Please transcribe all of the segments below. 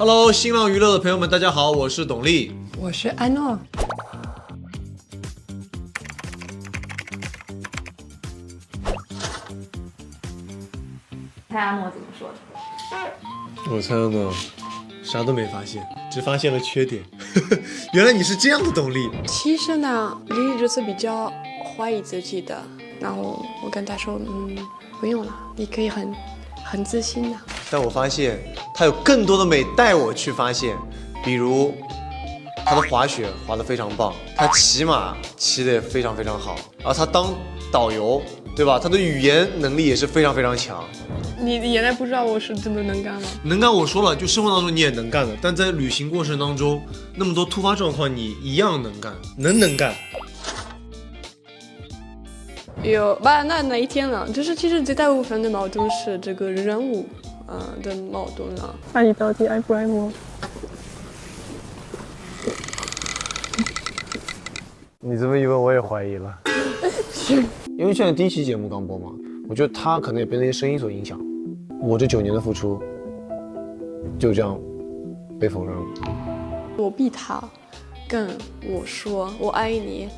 Hello， 新浪娱乐的朋友们，大家好，我是董力，我是安诺。猜阿诺怎么说的？我猜呢，啥都没发现，只发现了缺点。原来你是这样的董力。其实呢，丽丽是比较怀疑自己的，然后我跟她说，不用了，你可以很自信的。但我发现他有更多的美带我去发现，比如他的滑雪滑得非常棒，他骑马骑得也非常非常好，然后他当导游，对吧？他的语言能力也是非常非常强。你原来不知道我是这么能干吗？能干我说了，就生活当中你也能干的，但在旅行过程当中，那么多突发状况，你一样能干，能干。有吧？那一天了，就是其实最大部分的矛盾是这个人物的矛盾了。那你到底爱不爱我？你这么一问，我也怀疑了。因为现在第一期节目刚播嘛，我觉得他可能也被那些声音所影响。我这9年的付出，就这样被否认了。我逼他跟我说我爱你，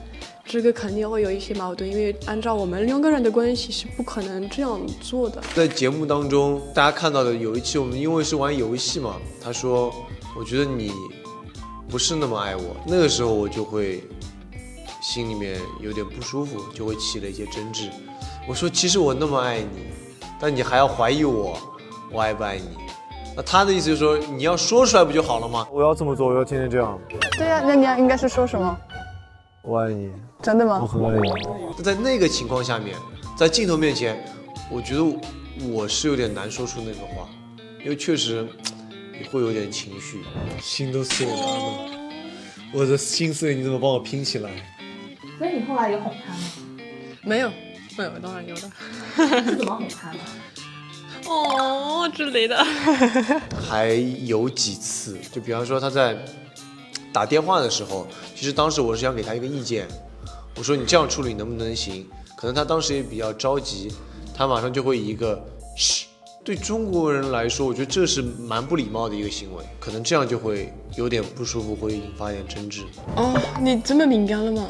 这个肯定会有一些矛盾，因为按照我们2个人的关系是不可能这样做的。在节目当中，大家看到的有一期，我们因为是玩游戏嘛，他说：“我觉得你不是那么爱我。”那个时候我就会心里面有点不舒服，就会起了一些争执。我说：“其实我那么爱你，但你还要怀疑我爱不爱你？”那他的意思就是说，你要说出来不就好了吗？我要这么做，我要天天这样。对呀，那你应该是说什么？我爱你，真的吗？我很爱你。但在那个情况下面，在镜头面前，我觉得我是有点难说出那个话，因为确实也会有点情绪，心都碎了。我的心碎，你怎么帮我拼起来？所以你后来有哄他吗？没有，当然有的。是怎么哄他的？哦之类的。还有几次，就比方说他在打电话的时候，其实当时我是想给他一个意见，我说你这样处理能不能行？可能他当时也比较着急，他马上就会以一个嘘。对中国人来说，我觉得这是蛮不礼貌的一个行为，可能这样就会有点不舒服，会引发一点争执。哦，你这么敏感了吗？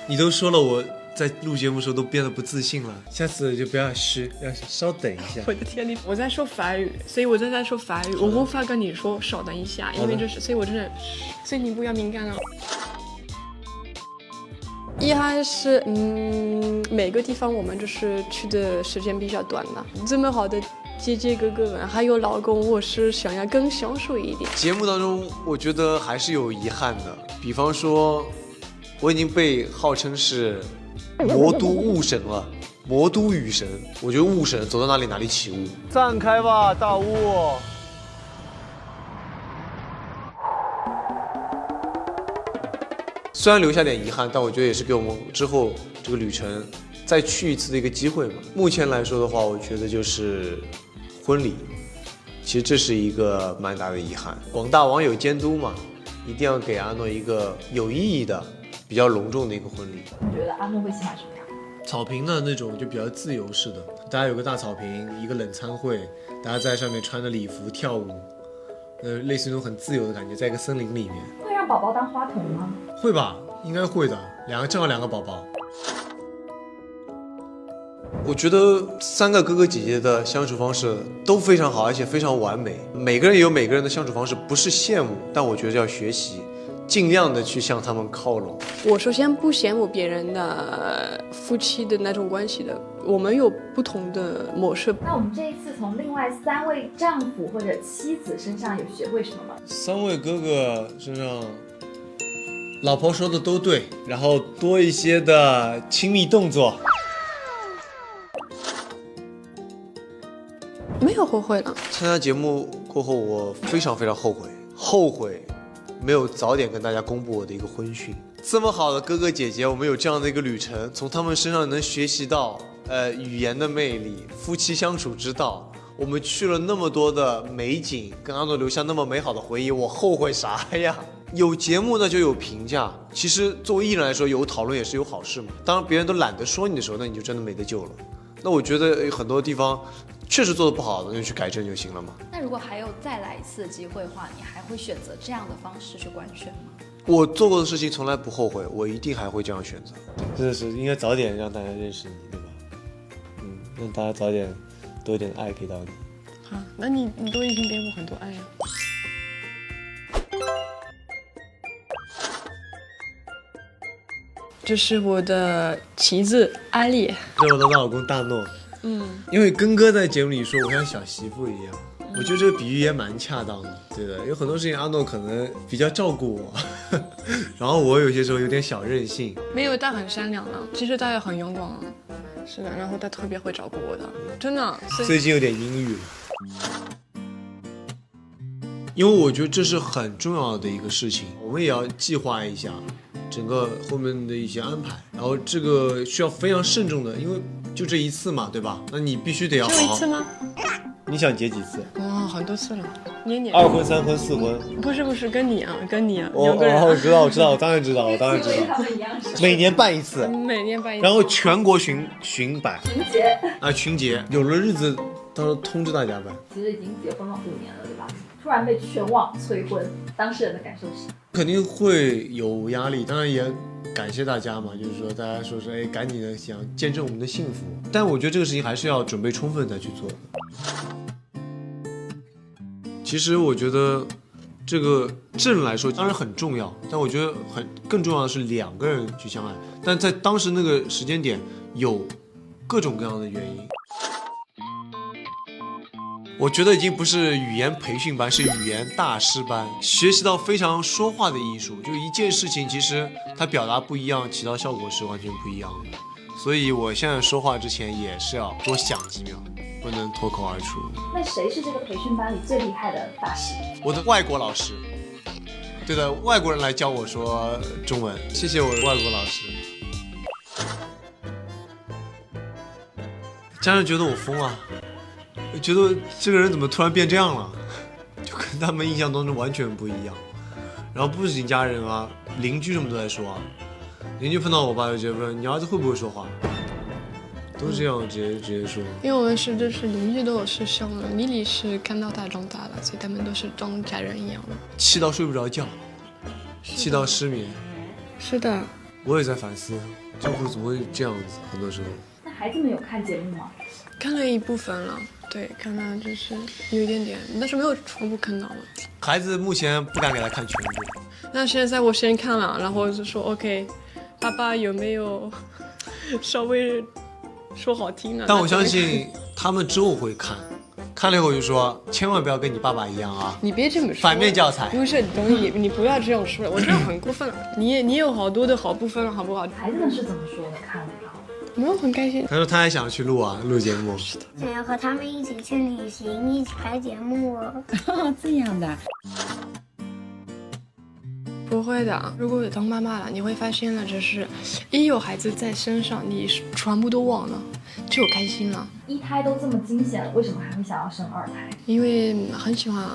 你都说了，我在录节目的时候都变得不自信了，下次就不要嘘，要稍等一下。我的天，我在说法语，所以我正在说法语，我无法跟你说稍等一下，因为所以我真的，所以你不要敏感了。一还是每个地方我们就是去的时间比较短了，这么好的姐姐哥哥们还有老公，我是想要更享受一点。节目当中，我觉得还是有遗憾的，比方说，我已经被号称是魔都雾神了，魔都雨神。我觉得雾神走到哪里哪里起雾。散开吧，大雾。虽然留下点遗憾，但我觉得也是给我们之后这个旅程再去一次的一个机会嘛。目前来说的话，我觉得就是婚礼，其实这是一个蛮大的遗憾。广大网友监督嘛，一定要给阿诺一个有意义的、比较隆重的一个婚礼。你觉得阿诺会喜欢什么样？草坪的那种就比较自由式的，大家有个大草坪，一个冷餐会，大家在上面穿着礼服跳舞，类似于那种很自由的感觉，在一个森林里面。会让宝宝当花童吗？会吧，应该会的，正好2个宝宝。我觉得3个哥哥姐姐的相处方式都非常好，而且非常完美。每个人也有每个人的相处方式，不是羡慕，但我觉得要学习，尽量的去向他们靠拢。我首先不羡慕别人的夫妻的那种关系的，我们有不同的模式。那我们这一次从另外3位丈夫或者妻子身上有学会什么吗？3位哥哥身上，老婆说的都对，然后多一些的亲密动作。没有后悔了。参加节目过后，我非常非常后悔没有早点跟大家公布我的一个婚讯。这么好的哥哥姐姐，我们有这样的一个旅程，从他们身上能学习到语言的魅力、夫妻相处之道。我们去了那么多的美景，跟阿诺留下那么美好的回忆，我后悔啥呀？有节目那就有评价，其实作为艺人来说，有讨论也是有好事嘛。当然别人都懒得说你的时候，那你就真的没得救了。那我觉得很多地方确实做的不好的，那就去改正就行了嘛。那如果还有再来一次的机会的话，你还会选择这样的方式去官宣吗？我做过的事情从来不后悔，我一定还会这样选择。真的是应该早点让大家认识你，对吧？让大家早点多一点爱给到你。啊，那你都已经给我很多爱了。这是我的妻子阿丽。这是我的老公大诺。因为根哥在节目里说我像小媳妇一样，我觉得这个比喻也蛮恰当的，对的。有很多事情阿诺可能比较照顾我，然后我有些时候有点小任性。没有，他很善良啊，其实他也很勇敢啊。是的，然后他特别会照顾我的，真的。最近有点阴郁了。因为我觉得这是很重要的一个事情，我们也要计划一下整个后面的一些安排，然后这个需要非常慎重的，因为就这一次嘛，对吧？那你必须得要好好。就一次吗？你想结几次？哇，很多次了，年年。 2婚、3婚、4婚？不是跟你啊，我两个人。我知道，我当然知道，每年办一次，每年办一次。然后全国巡摆。群节，有了日子到时候通知大家办。其实已经结婚了5年了，对吧？突然被全网催婚，当事人的感受是？肯定会有压力，当然也感谢大家嘛，就是说大家说是赶紧的想见证我们的幸福，但我觉得这个事情还是要准备充分再去做的。其实我觉得这个证来说当然很重要，但我觉得更重要的是2个人去相爱，但在当时那个时间点有各种各样的原因。我觉得已经不是语言培训班，是语言大师班，学习到非常说话的艺术。就一件事情，其实它表达不一样，起到效果是完全不一样的。所以我现在说话之前也是要多想几秒，不能脱口而出。那谁是这个培训班里最厉害的大师？我的外国老师，对的，外国人来教我说中文，谢谢我的外国老师。家人觉得我疯啊。觉得这个人怎么突然变这样了，就跟他们印象当中完全不一样。然后不仅家人啊，邻居什么都在说啊。邻居碰到我爸就直接问：“你儿子会不会说话？”都这样直接说。因为我们就是邻居都有师兄了，米莉是看到他长大了，所以他们都是当家人一样的。气到睡不着觉，气到失眠。是的。我也在反思，怎么会这样子？很多时候。那孩子们有看节目吗？看了一部分了。对，看到就是有一点点，但是没有全部看到了。孩子目前不敢给他看全部。那现在我先看了，然后就说 OK， 爸爸有没有稍微说好听的？但我相信他们之后会看，看了以后就说千万不要跟你爸爸一样啊！你别这么说，反面教材。不是，等你不要这样说了，我这样很过分了。你有好多的好部分了，好不好？孩子们是怎么说的？看了以后。没有很开心。他说他还想去录节目，想要和他们一起去旅行，一起拍节目哦。这样的。不会的，如果当妈妈了，你会发现了，就是一有孩子在身上，你全部都忘了，只有开心了。1胎都这么惊险了，为什么还会想要生2胎？因为很喜欢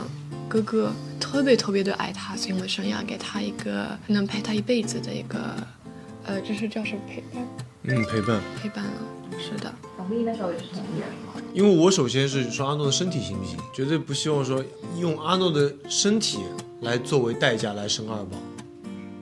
哥哥，特别的爱他，所以我想要给他一个能陪他一辈子的一个，这是叫什么陪伴？陪伴了，是的。董丽那时候也是同意的。因为我首先是说阿诺的身体行不行，绝对不希望说用阿诺的身体来作为代价来生2宝。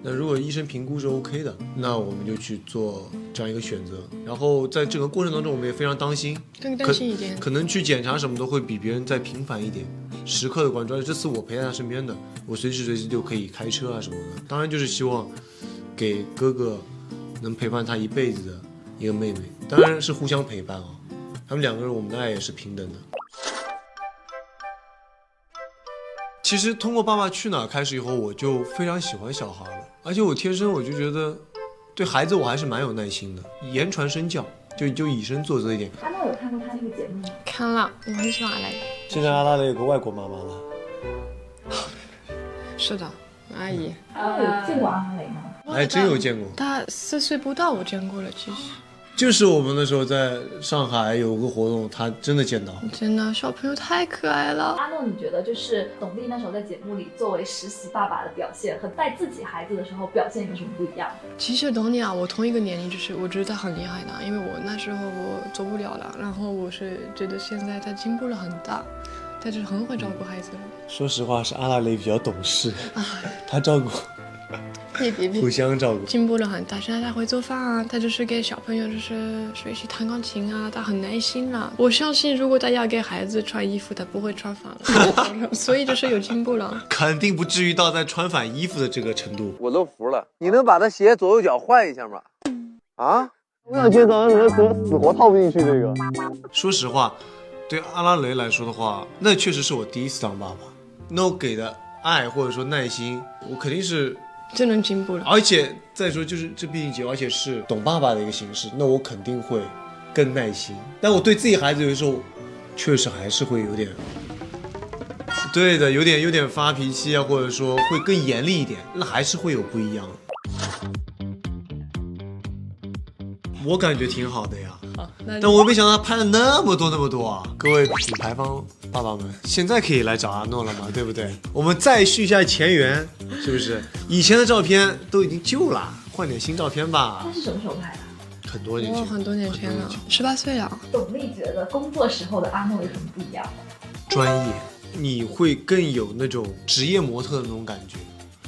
那如果医生评估是 OK 的，那我们就去做这样一个选择。然后在整个过程当中，我们也非常当心，更担心一点，可能去检查什么都会比别人再频繁一点，时刻的关注。这次我陪在他身边的，我随时随地就可以开车啊什么的。当然就是希望给哥哥能陪伴他一辈子的一个妹妹，当然是互相陪伴啊。他们2个人，我们的爱也是平等的。其实通过《爸爸去哪儿》开始以后，我就非常喜欢小孩了，而且我天生我就觉得对孩子我还是蛮有耐心的，言传身教，就以身作则一点。阿诺有看过他这个节目吗？看了，我很喜欢阿雷。现在阿拉蕾有个外国妈妈了。是的，阿姨。有见过阿拉蕾吗？还真有见过。他4岁不到，我见过了，其实。就是我们那时候在上海有个活动，他真的见到。真的，小朋友太可爱了。阿诺，你觉得就是董力那时候在节目里作为实习爸爸的表现，和带自己孩子的时候表现有什么不一样？其实董力啊，我同一个年龄，就是我觉得他很厉害的，因为我那时候我做不了了，然后我是觉得现在他进步了很大，他就是很会照顾孩子了。说实话，是阿拉蕾比较懂事，他照顾。别互相照顾，进步了很大。现在他会做饭啊，他就是给小朋友就是学习弹钢琴啊，他很耐心了。我相信如果大家给孩子穿衣服，他不会穿反了，所以就是有进步了。肯定不至于到在穿反衣服的这个程度。我都服了，你能把他鞋左右脚换一下吗？啊？我想见到人死活套不进去这个。说实话，对阿拉蕾来说的话，那确实是我第一次当爸爸，那我给的爱或者说耐心，我肯定是。真能进步了，而且再说就是这毕竟而且是懂爸爸的一个形式，那我肯定会更耐心。但我对自己孩子有的时候，确实还是会有点，对的，有点发脾气啊，或者说会更严厉一点，那还是会有不一样。我感觉挺好的呀，但我没想到他拍了那么多啊！各位品牌方爸爸们，现在可以来找阿诺了嘛，对不对？我们再续一下前缘，是不是？以前的照片都已经旧了，换点新照片吧。他是什么时候拍的？很多年前，很多年前了，18岁了。董力觉得工作时候的阿诺有什么不一样？专业，你会更有那种职业模特的那种感觉。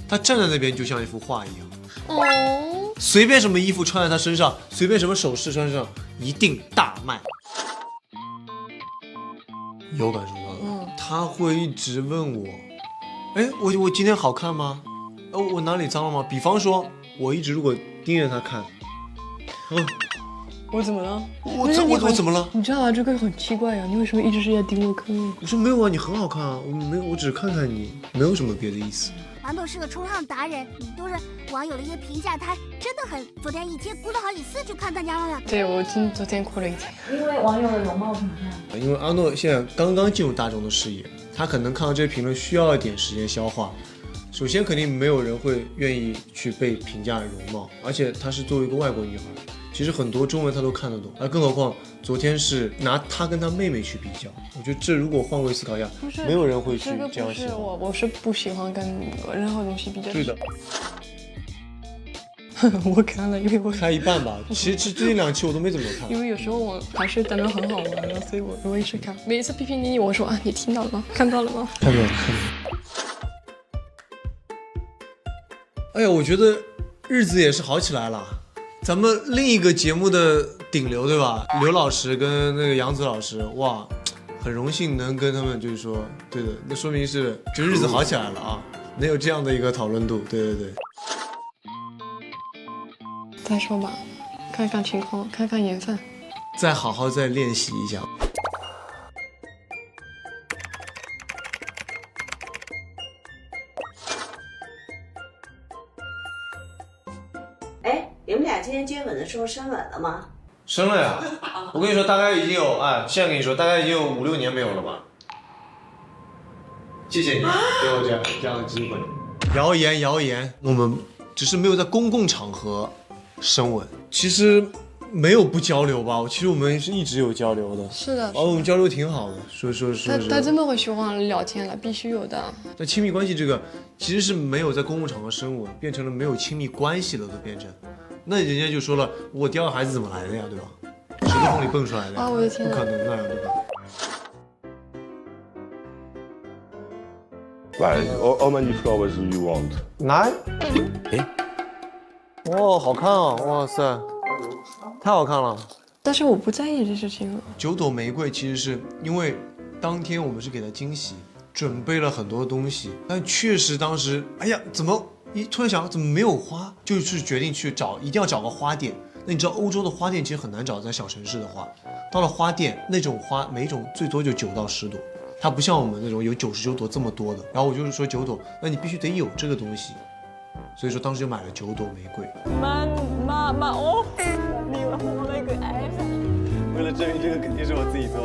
他站在那边就像一幅画一样。哦，随便什么衣服穿在他身上，随便什么首饰穿上，一定大卖。有感受到，他会一直问我，哎，我今天好看吗？我哪里脏了吗？比方说，我一直如果盯着他看，我怎么了？我怎么了？你知道啊，这个很奇怪啊，你为什么一直是在盯我看？我说没有啊，你很好看啊，我只是看看你，没有什么别的意思。王董是个冲浪达人，都是网友的一些评价，他真的很。昨天一天哭了好几次去看大家了。对，我昨天哭了一天。因为网友的容貌评价。因为阿诺现在刚刚进入大众的视野，他可能看到这些评论需要一点时间消化。首先，肯定没有人会愿意去被评价容貌，而且她是作为一个外国女孩，其实很多中文她都看得懂，更何况昨天是拿她跟她妹妹去比较，我觉得这如果换位思考一下，没有人会去这样想。我是不喜欢跟任何东西比较。对的。我看了，因为我看一半吧。其实最近2期我都没怎么看，因为有时候我还是等得很好玩的，所以我一直看。每一次批评你，我说啊，你听到了吗？看到了吗？看到了。哎呀，我觉得日子也是好起来了。咱们另一个节目的顶流，对吧？刘老师跟那个杨紫老师，哇，很荣幸能跟他们就是说，对的，那说明是就日子好起来了啊，能有这样的一个讨论度，对。再说吧，看看情况，看看缘分，再好好再练习一下。哎，你们俩今天接吻的时候深吻了吗？深了呀，我跟你说，大概已经有现在跟你说，大概已经有5、6年没有了吧。谢谢你给我这样的机会。谣言，我们只是没有在公共场合深吻，其实没有不交流吧？其实我们是一直有交流的。是的，我们交流挺好的，说。他这么会喜欢聊天了，必须有的。但亲密关系这个其实是没有在公共场合深吻，变成了没有亲密关系了，都变成。那人家就说了，我第2个孩子怎么来的呀，对吧？谁从里蹦出来的呀？我的天哪，不可能的呀，对吧？Right, how many flowers do you want? 9？哇，好看啊！哇塞，太好看了。但是我不在意这事情。9朵玫瑰其实是因为当天我们是给他惊喜，准备了很多东西，但确实当时，哎呀，怎么突然想怎么没有花，就是决定去一定要找个花店。那你知道欧洲的花店其实很难找，在小城市的话，到了花店那种花，每一种最多就9到10朵。它不像我们那种有99朵这么多的，然后我就是说9朵，那你必须得有这个东西，所以说当时就买了9朵玫瑰。妈哦，你我那个爱。为了证明这个肯定是我自己做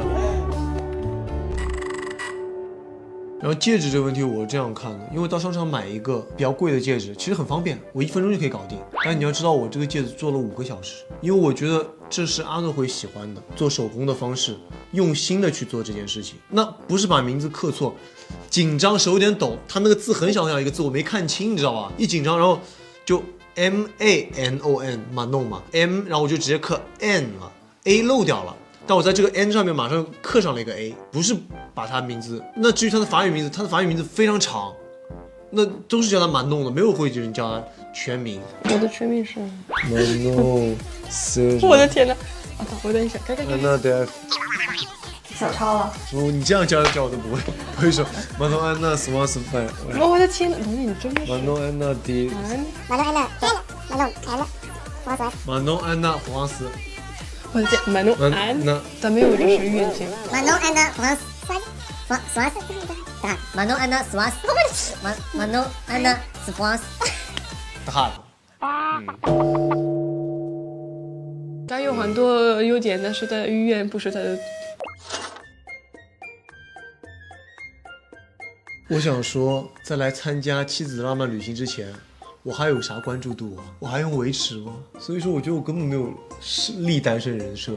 的。然后戒指这个问题我是这样看的，因为到商场买一个比较贵的戒指其实很方便，我1分钟就可以搞定。但你要知道我这个戒指做了5个小时，因为我觉得这是阿诺会喜欢的，做手工的方式，用心的去做这件事情。那不是把名字刻错，紧张手有点抖，他那个字很小很小一个字我没看清，你知道吧？一紧张然后就 MANON 嘛弄嘛 M， 然后我就直接刻 N 了 ，A 漏掉了。但我在这个 N 上面马上刻上了一个 A， 不是把他名字。那至于他的法语名字，他的法语名字非常长，那都是叫他蛮弄的，没有会有人叫他全名。我的全名是蛮弄，我的天哪！我等一下，该。那得小超了。你这样叫我都不会说。蛮弄安娜斯瓦斯拜。我的天哪！你真的是。蛮弄安娜迪。蛮弄安娜弗朗斯。我的天，蛮弄安娜，咱没有就是远近。蛮弄安娜弗朗斯，斯瓦斯，蛮弄安娜斯瓦斯，蛮弄安娜斯弗朗斯。大他有很多优点，但是他的语言不是他的。我想说，在来参加妻子的浪漫旅行之前，我还有啥关注度啊？我还用维持吗？所以说，我觉得我根本没有立单身人设。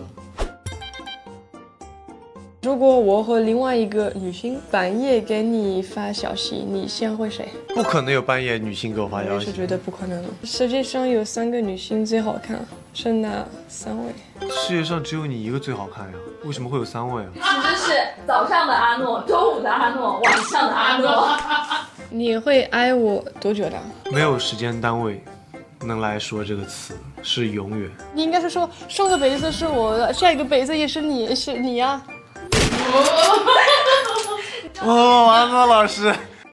如果我和另外一个女性半夜给你发消息，你先回谁？不可能有半夜女性给我发消息。我是觉得不可能了。世界上有3个女性最好看，是哪3位？世界上只有你一个最好看呀，为什么会有3位啊？其实是早上的阿诺，中午的阿诺，晚上的阿诺。你会爱我多久的？没有时间单位能来说这个词，是永远。你应该是说上个辈子是我的，下一个辈子也是你，是你呀。哦，安娜老师。